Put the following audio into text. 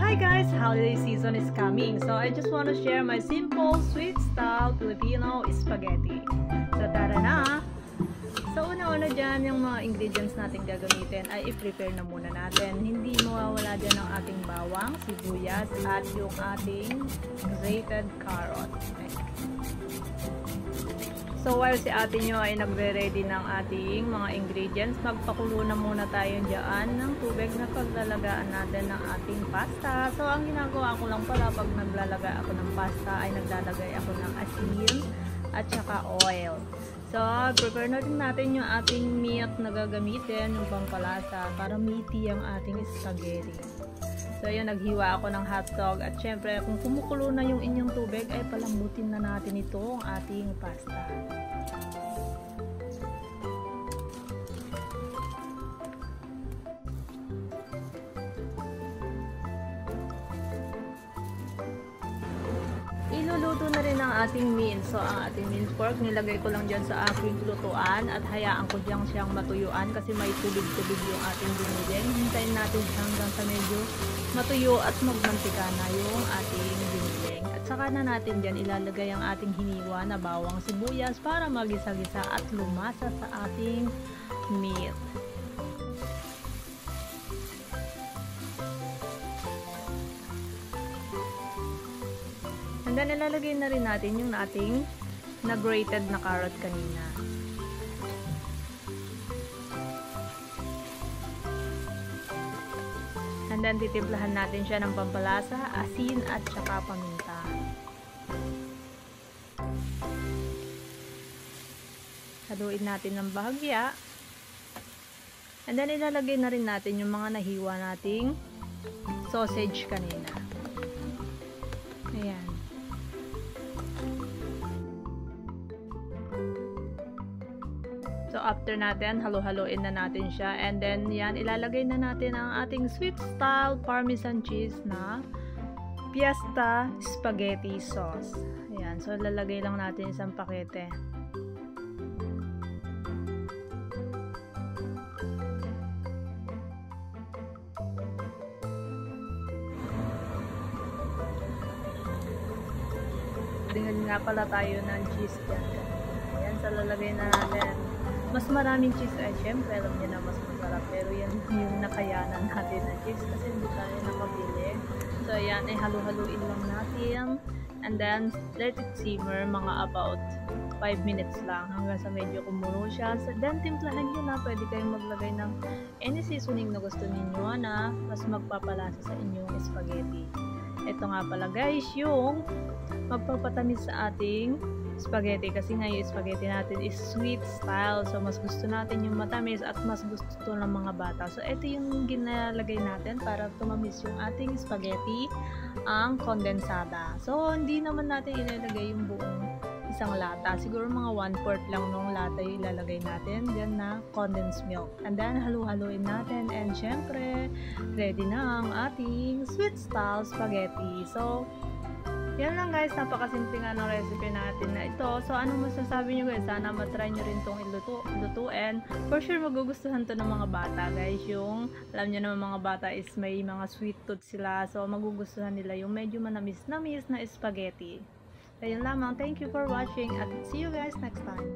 Hi guys! Holiday season is coming, so I just want to share my simple, sweet style Filipino spaghetti. So tara na! So una-una dyan, yung mga ingredients natin gagamitin ay i-prepare na muna natin. Hindi mawawala dyan ang ating bawang, sibuyas, at yung ating grated carrot. Okay. So while si ate nyo ay nagre-ready ng ating mga ingredients, magpakulo na muna tayo dyan ng tubig na paglalagaan natin ng ating pasta. So ang ginagawa ko lang pala pag naglalaga ako ng pasta ay naglalagay ako ng asin at saka oil. So prepare na rin natin yung ating meat na gagamitin, yung pampalasa para meaty ang ating spaghetti. So yun, naghiwa ako ng hotdog at syempre kung kumukulo na yung inyong tubig ay palambutin na natin ito ang ating pasta. Iluluto na rin ang ating mince. So ang ating mince pork nilagay ko lang dyan sa aking lutuan at hayaan ko dyan siyang matuyuan kasi may tubig-tubig yung ating biniling. Hintayin natin hanggang sa medyo matuyo at magmantika na yung ating biniling. At saka na natin dyan ilalagay ang ating hiniwa na bawang sibuyas para magisa-gisa at lumasa sa ating meat. And then ilalagay na rin natin yung ating na-grated na carrot kanina. And then titimplahan natin siya ng pampalasa, asin at saka paminta. Haluin natin ng bahagya. And then ilalagay na rin natin yung mga nahiwa nating sausage kanina. Ayan. So after natin, halo-haloin na natin siya. And then yan, ilalagay na natin ang ating sweet style parmesan cheese na Fiesta spaghetti sauce. Ayan, so lalagay lang natin isang pakete. Tingnan nga pala tayo ng cheese dyan. Ayan, so lalagay na natin. Mas maraming cheese ay syempre alam niyo na mas masarap, pero yan yung nakayanan natin na cheese kasi hindi tayo nakabili. So ayan, ay halu-haluin lang natin and then let it simmer mga about 5 minutes lang hanggang sa medyo kumulo siya. So, then timplahan nyo na, pwede kayong maglagay ng any seasoning na gusto niyo na mas magpapalasa sa inyong spaghetti. Ito nga pala guys yung magpapatamis sa ating spaghetti kasi nga yung spaghetti natin is sweet style, so mas gusto natin yung matamis at mas gusto ng mga bata. So ito yung ginalagay natin para tumamis yung ating spaghetti, ang kondensada. So hindi naman natin ilalagay yung buong isang lata, siguro mga 1/4 lang nung lata yung ilalagay natin dyan na condensed milk. And then halu-haluin natin and syempre ready na ang ating sweet style spaghetti. So yan lang guys, napakasimple nga ng recipe natin na ito. So ano masasabi nyo guys, sana matry nyo rin itong lutuin. For sure magugustuhan to ng mga bata guys. Yung alam nyo naman mga bata is may mga sweet tooth sila, so magugustuhan nila yung medyo manamis-namis na spaghetti. Ayun lamang, thank you for watching at see you guys next time.